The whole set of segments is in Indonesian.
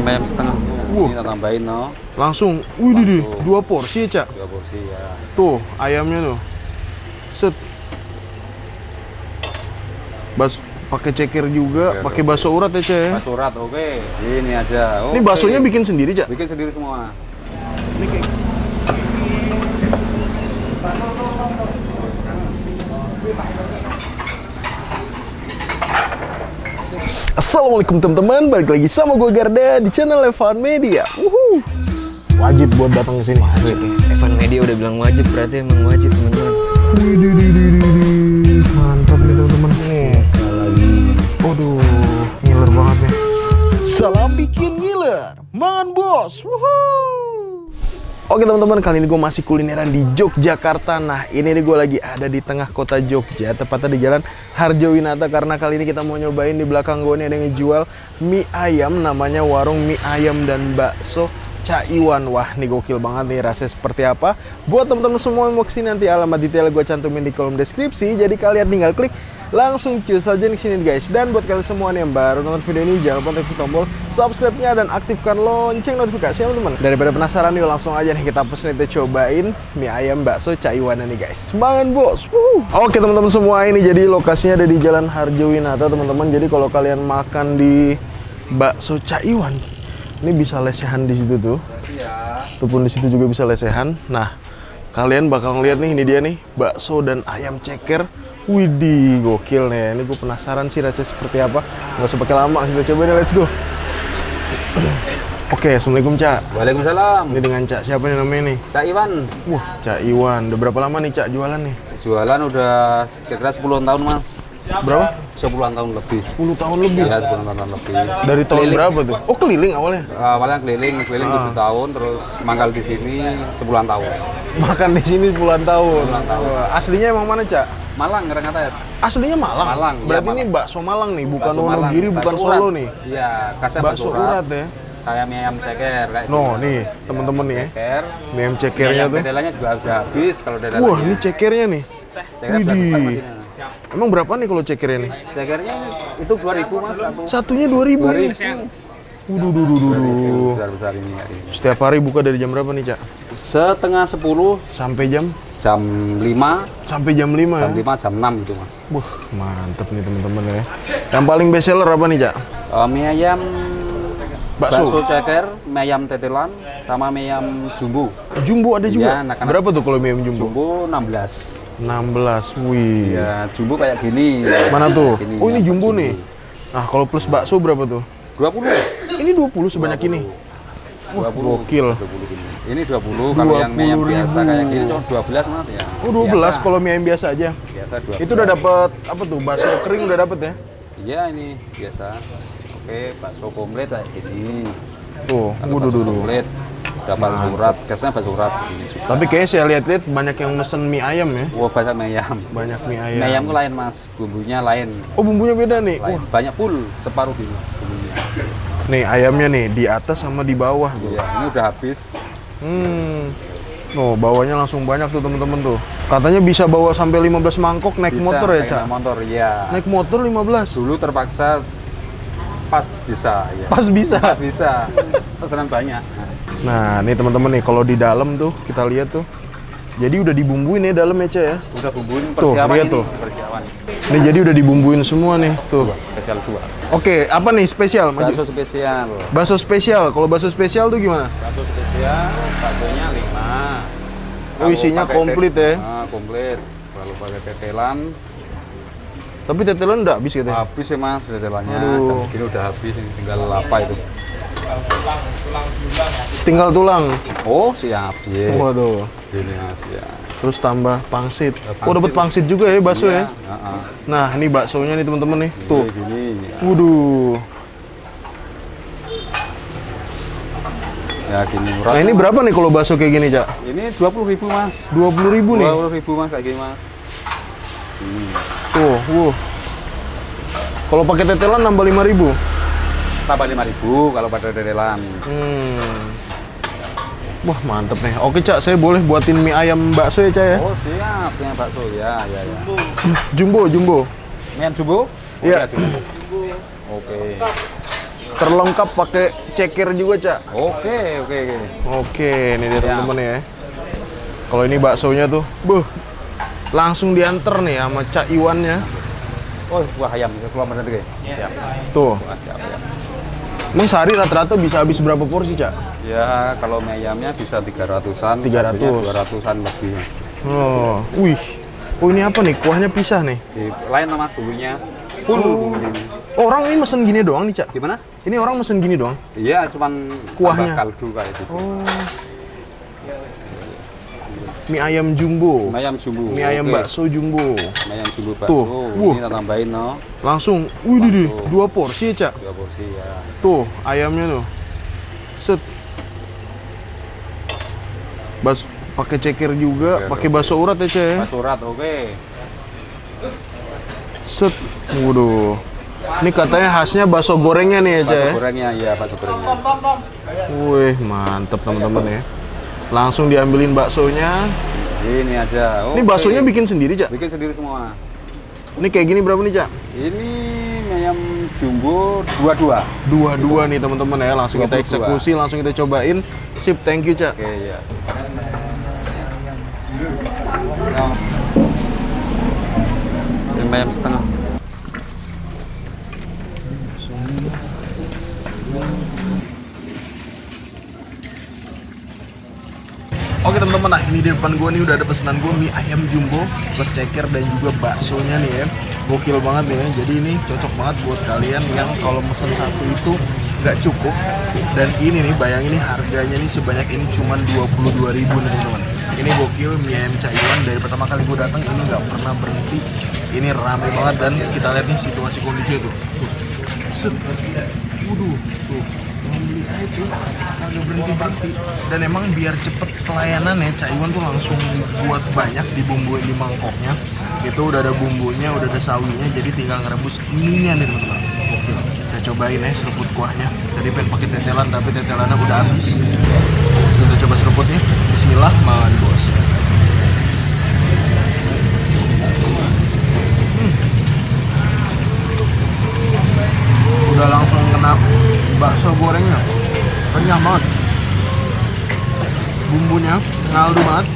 ayam setengah. Ini kita tambahin no. Langsung, wih, 2 porsi ya, Cak? 2 porsi ya. Tuh, ayamnya tuh. Set. Pakai ceker juga, pakai bakso urat ya, Cak ya? Bakso urat, oke. Ini aja. Ini baksonya bikin sendiri, Cak? Bikin sendiri semua. Ini kayak... Assalamualaikum teman-teman, balik lagi sama gue Garda di channel IWAN Media. Wajib buat datang ke sini. Wajib ya. IWAN Media udah bilang wajib, berarti emang wajib teman-teman. Mantap nih teman-teman. Nih, lagi. Waduh, ngiler banget nih. Salam bikin ngiler, mangan bos. Oke teman-teman, kali ini gue masih kulineran di Yogyakarta. Nah ini nih gue lagi ada di tengah kota Jogja, tepatnya di Jalan Harjowinata. Karena kali ini kita mau nyobain di belakang gue nih ada yang ngejual mie ayam, namanya warung mie ayam dan bakso IWAN. Wah nih gokil banget nih, rasanya seperti apa. Buat teman-teman semua yang mau kesini, nanti alamat detail gue cantumin di kolom deskripsi. Jadi kalian tinggal klik langsung cus aja di sini guys. Dan buat kalian semua yang baru nonton video ini, jangan lupa tekan tombol subscribe-nya dan aktifkan lonceng notifikasi teman-teman. Daripada penasaran nih, langsung aja nih kita pesen, kita cobain mie ayam bakso IWAN nih guys. Mangan bos. Oke teman-teman semua, ini jadi lokasinya ada di Jalan Harjowinata teman-teman. Jadi kalau kalian makan di bakso IWAN, ini bisa lesehan di situ tuh. Ataupun di situ juga bisa lesehan. Nah, kalian bakal ngeliat nih, ini dia nih bakso dan ayam ceker. Widih, gokil nih. Ini gue penasaran sih rasanya seperti apa. Nggak usah pakai lama, kita coba nih, let's go. Oke, assalamualaikum Cak. Waalaikumsalam. Ini dengan Cak siapa nih namanya nih? IWAN. Wah, IWAN. Udah berapa lama nih Cak jualan nih? Jualan udah kira-kira 10 tahun mas. Berapa? 10-an tahun lebih. 10 tahun lebih? Iya, 10 tahun lebih. Dari tahun keliling. berapa tuh? Oh, keliling awalnya? Awalnya keliling 7 tahun, terus mangkal di sini 10-an tahun. Makan di sini 10-an tahun. 10-an tahun. Wah, aslinya emang mana Cak? Malang, Karangates. Aslinya Malang? Malang. Berarti iya, ini bakso Malang nih, bukan Bakso Malang. Wonogiri, bukan Bakso Solo urat. nih. Iya, kasih Bakso urat ya. Saya mie ayam ceker kayak No, gitu. nih temen-temen nih ya. Ceker. Mie ayam cekernya tuh. Dedelanya juga udah habis kalau dedelanya. Wah, ini cekernya nih. Ceker udah besar mas ini. Emang berapa nih kalau cekernya nih? Cekernya itu 2.000 mas satu. Satunya 2.000 nih. 2.000 besar ini. Setiap hari buka dari jam berapa nih, Cak? Setengah 10 Sampai jam 5 sampai jam 5 jam ya? 5 jam 6 gitu mas. Wah, mantep nih teman-teman ya. Yang paling best seller apa nih, Cak? Mie ayam Bakso. ceker, mie ayam tetelan, sama mie ayam jumbo. Jumbo ada juga? Iya, anak-anak. Berapa tuh kalau mie ayam jumbo? Jumbo 16. 16, wih. Ya, jumbo kayak gini. Mana tuh? Gini, Oh, ini ya, jumbo nih. Nah, kalau plus bakso berapa tuh? 20. Ini 20 sebanyak ini. Wah, 20. gokil. 20 gini. Ini 20, kalau yang mie ayam biasa kayak gini cuma 12 mas ya. Oh, 12 kalau mie ayam biasa aja. Biasa 12. Itu udah dapat apa tuh? Bakso kering udah dapat ya? Iya ini biasa. Oke, bakso komplit kayak gini. Tuh, Kalau bakso komplit dapat surat, biasanya bakso surat ini. Tapi kayaknya saya lihat-lihat banyak yang mesen mie ayam ya. Wah, banyak mie ayam. Banyak mie ayam. Mie ayam itu lain mas, bumbunya lain. Oh, bumbunya beda nih. Lain. Banyak full, separuh gini bumbunya. Nih ayamnya nih di atas sama di bawah tuh. Iya, ini udah habis. Oh, bawahnya langsung banyak tuh temen-temen tuh. Katanya bisa bawa sampai 15 mangkok naik Bisa, motor ya, naik Cak? motor, iya. Naik motor 15. Dulu terpaksa pas bisa, ya. Pas bisa. Pas bisa. Pesanan banyak. Nah, nih teman-teman nih kalau di dalam tuh kita lihat tuh. Jadi udah dibumbuin ya dalam ya, Cak ya? Udah bumbuin Tuh, persiapan lihat ini. tuh. Persiapan. Nih jadi udah dibumbuin semua nih, tuh. Spesial 2. Oke, apa nih spesial? Bakso spesial. Bakso spesial. Kalau bakso spesial tuh gimana? Bakso spesial, baksonya 5. Oh, isinya komplit ya? Komplit. Kalau pakai tetelan, Tapi tetelan udah habis gitu ya? habis ya mas tetelannya. Aduh. Jam segini udah habis, ini tinggal apa itu? Tinggal tulang. Oh siap, iya. Waduh. Gini mas, ya. Terus tambah pangsit. Pangsit. Oh, dapat pangsit juga ya bakso Iya, ya? Nah, ini baksonya nih teman-teman nih. Tuh. Gini. Waduh. Ya gini murah. Nah, ini berapa nih kalau bakso kayak gini, Cak? Ini 20.000 mas. 20.000 nih. 20.000 mas kayak gini mas. Tuh, Kalau pakai tetelan nambah 5.000. Tambah 5.000 kalau pada tetelan. Wah, mantep nih. Oke, Cak, saya boleh buatin mie ayam bakso ya, Cak ya? Oh siap, yang bakso ya. Jumbo. Mie ayam jumbo? Iya. Jumbo. Oke. terlengkap pakai ceker juga, Cak. Oke. Oke, ini dia teman-teman ya. Kalau ini baksonya tuh, langsung diantar nih sama Cak Iwannya. Oh, buah ayam bisa keluar nanti kayak. Siap. Tuh. Siap. Emang sehari rata-rata bisa habis berapa porsi, Cak? Ya, kalau mie ayamnya bisa 300-an, 300. 200-an lebih. Oh, wih. Oh, ini apa nih? Kuahnya pisah nih. Lain Mas bumbunya. Full bumbunya. Oh, orang ini mesen gini doang nih, Cak? Gimana? Ini orang mesen gini doang? Iya, cuman Kuahnya. tambah kaldu kayak gitu. Oh. Mie ayam jumbo. Mie ayam jumbo. Mie ayam bakso jumbo. Mie ayam jumbo bakso. Tuh. Ini kita tambahin no. Langsung. Wih, deh. 2 porsi ya, Cak? 2 porsi ya. Tuh, ayamnya tuh. Set. Pakai ceker juga, pakai bakso urat ya, Cak ya? Bakso urat, oke. Set. Waduh. Ini katanya khasnya bakso gorengnya nih ya, Cak ya? Bakso gorengnya, iya bakso gorengnya. Wih, mantep teman-teman ya. Langsung diambilin baksonya. Ini aja. Ini baksonya bikin sendiri, Cak? Bikin sendiri semua. Ini kayak gini berapa nih, Cak? Ini mie ayam jumbo 22. 22 nih teman-teman ya. Langsung kita 22. eksekusi, langsung kita cobain. Sip, thank you, Cak. Oke, ya. Mie ayam setengah. Oke teman-teman, nah ini di depan gue nih udah ada pesanan gue mie ayam jumbo plus ceker dan juga baksonya nih ya. Gokil banget nih ya. Jadi ini cocok banget buat kalian yang kalau mesen satu itu nggak cukup. Dan ini nih, bayangin nih harganya nih sebanyak ini cuma 22.000 nih teman-teman. Ini gokil mie ayam Cak Iwan. Dari pertama kali gue datang ini nggak pernah berhenti. Ini rame banget dan kita lihat nih situasi kondisinya tuh. Set. Waduh, tuh. Beli aja kagak berhenti dan emang biar cepet pelayanan ya Cak Iwan tuh langsung buat banyak dibumbuin di mangkoknya. Itu udah ada bumbunya, udah ada sawinya, jadi tinggal ngerebus ininya nih teman-teman. Oke, kita cobain ya seruput kuahnya. Tadi pengen pakai tetelan tapi tetelannya udah habis. Kita coba seruputnya. Bismillah, makan bos. Udah langsung kena bakso gorengnya, renyah banget, bumbunya ngaldu banget,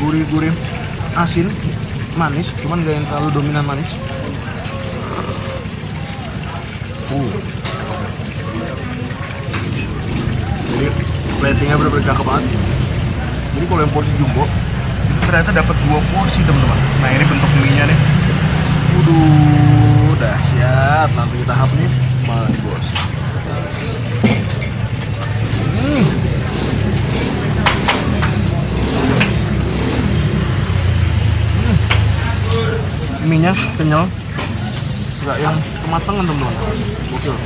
gurih-gurih, asin, manis, cuman gak yang terlalu dominan manis. Jadi platingnya bener-bener cakep banget. Jadi kalau yang porsi jumbo itu ternyata dapat 2 porsi teman-teman. Nah ini bentuk mie-nya nih. Udah siap, langsung kita hap nih, makan bos. Mie-nya kenyal, nggak yang kematangan teman-teman. Gokil.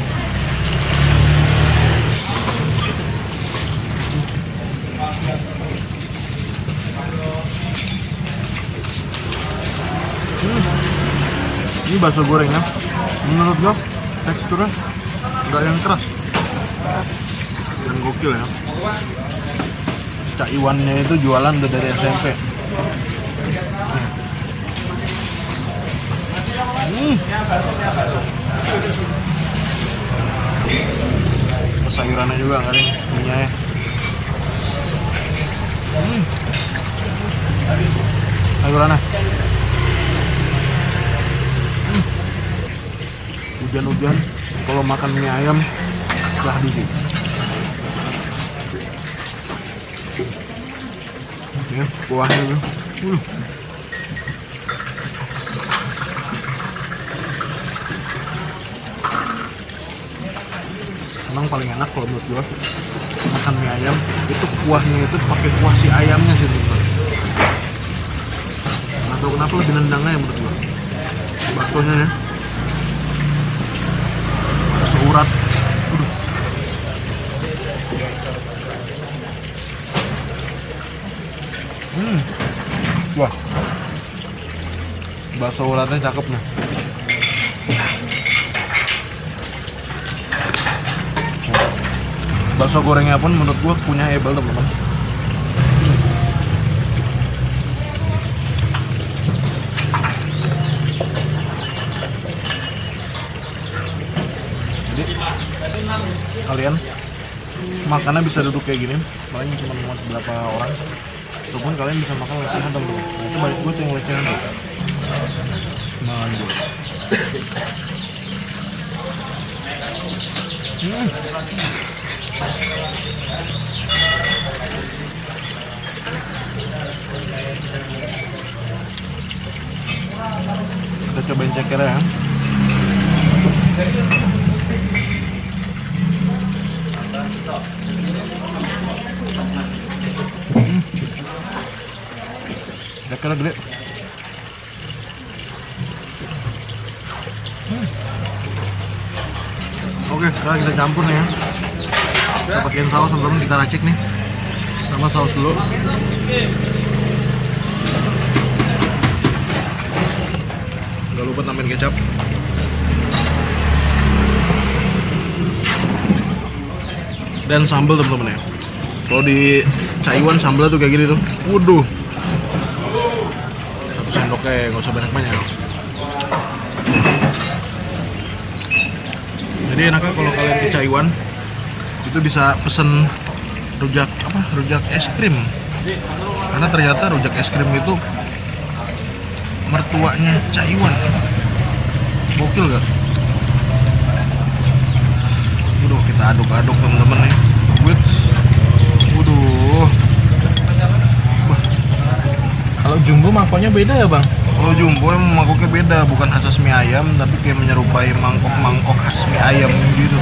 Ini bakso gorengnya, menurut gua teksturnya nggak yang keras dan gokil ya. Cak Iwannya itu jualan udah dari SMP. Sayurannya juga nggak nih, minyak ya. Sayurannya. Hujan-hujan, kalau makan mie ayam lah di sini. Ya, kuahnya tuh. Emang paling enak kalau menurut gua makan mie ayam itu kuahnya itu pakai kuah si ayamnya sih teman-teman. Nggak tahu kenapa lebih nendangnya ya menurut gua. Baksonya ya. Bakso urat. Wah. Bakso uratnya cakep nih. Bakso gorengnya pun menurut gua punya hebel teman-teman. Jadi kalian makannya bisa duduk kayak gini, paling cuma muat berapa orang. Ataupun kalian bisa makan lesehan teman-teman. Nah, itu balik gue tuh yang lesehan tuh. Makan gue. Kita cobain ceker ya. Cekernya gede. Oke, sekarang kita campur nih ya. Kita pakein saus teman-teman, kita racik nih sama saus dulu. Gak lupa tambahin kecap. Dan sambal teman-teman ya. Kalau di IWAN sambal tuh kayak gini tuh. Waduh. 1 sendoknya, nggak usah banyak-banyak. Jadi enaknya kalau kalian ke IWAN itu bisa pesen rujak es krim. Karena ternyata rujak es krim itu mertuanya IWAN. Gokil gak? Waduh, kita aduk-aduk temen-temen nih. Waduh. Kalau jumbo mangkoknya beda ya bang? Kalau jumbo emang mangkoknya beda, bukan khas mie ayam, tapi kayak menyerupai mangkok-mangkok khas mie ayam gitu.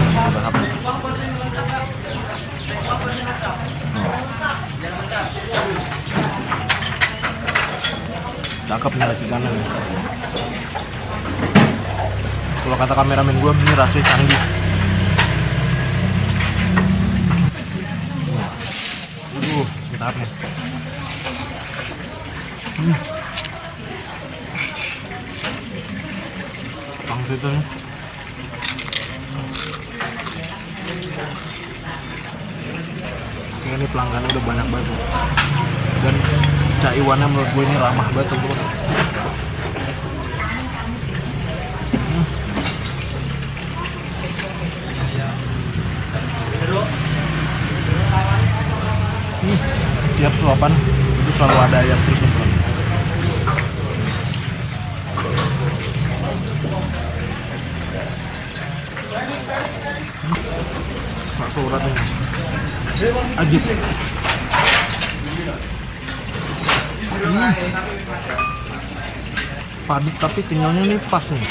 Cakep nih racikannya nih. Kalau kata kameramen gue, ini rasanya canggih. Waduh, mantap nih. Pangsit nih. Kayak ini pelanggannya udah banyak banget. Dan IWAN-nya menurut gue ini ramah banget teman-teman. Tiap suapan itu selalu ada ayam terus teman-teman. Bakso uratnya ajib. Padat tapi kenyalnya nih pas nih.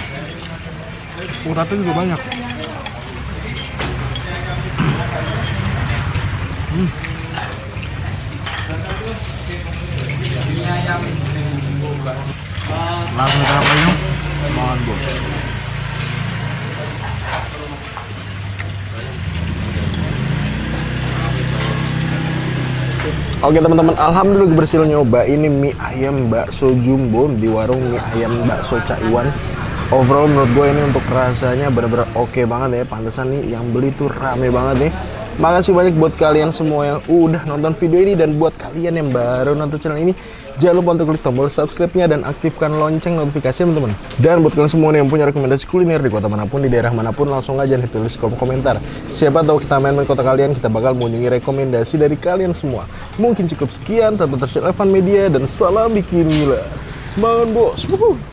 Uratnya juga banyak. Langsung kita apa yuk? Mohon bos. Oke teman-teman, alhamdulillah berhasil nyoba ini mie ayam bakso jumbo di warung mie ayam bakso IWAN. Overall menurut gue ini untuk rasanya benar-benar oke banget ya. Pantesan nih yang beli tuh rame banget nih. Makasih banyak buat kalian semua yang udah nonton video ini, dan buat kalian yang baru nonton channel ini, jangan lupa untuk klik tombol subscribe-nya dan aktifkan lonceng notifikasi teman-teman. Dan buat kalian semua yang punya rekomendasi kuliner di kota manapun, di daerah manapun, langsung aja nih tulis kolom komentar. Siapa tahu kita main kota kalian, kita bakal mengunjungi rekomendasi dari kalian semua. Mungkin cukup sekian, tetap terus Evan Media dan salam bikin gila. Banget bos.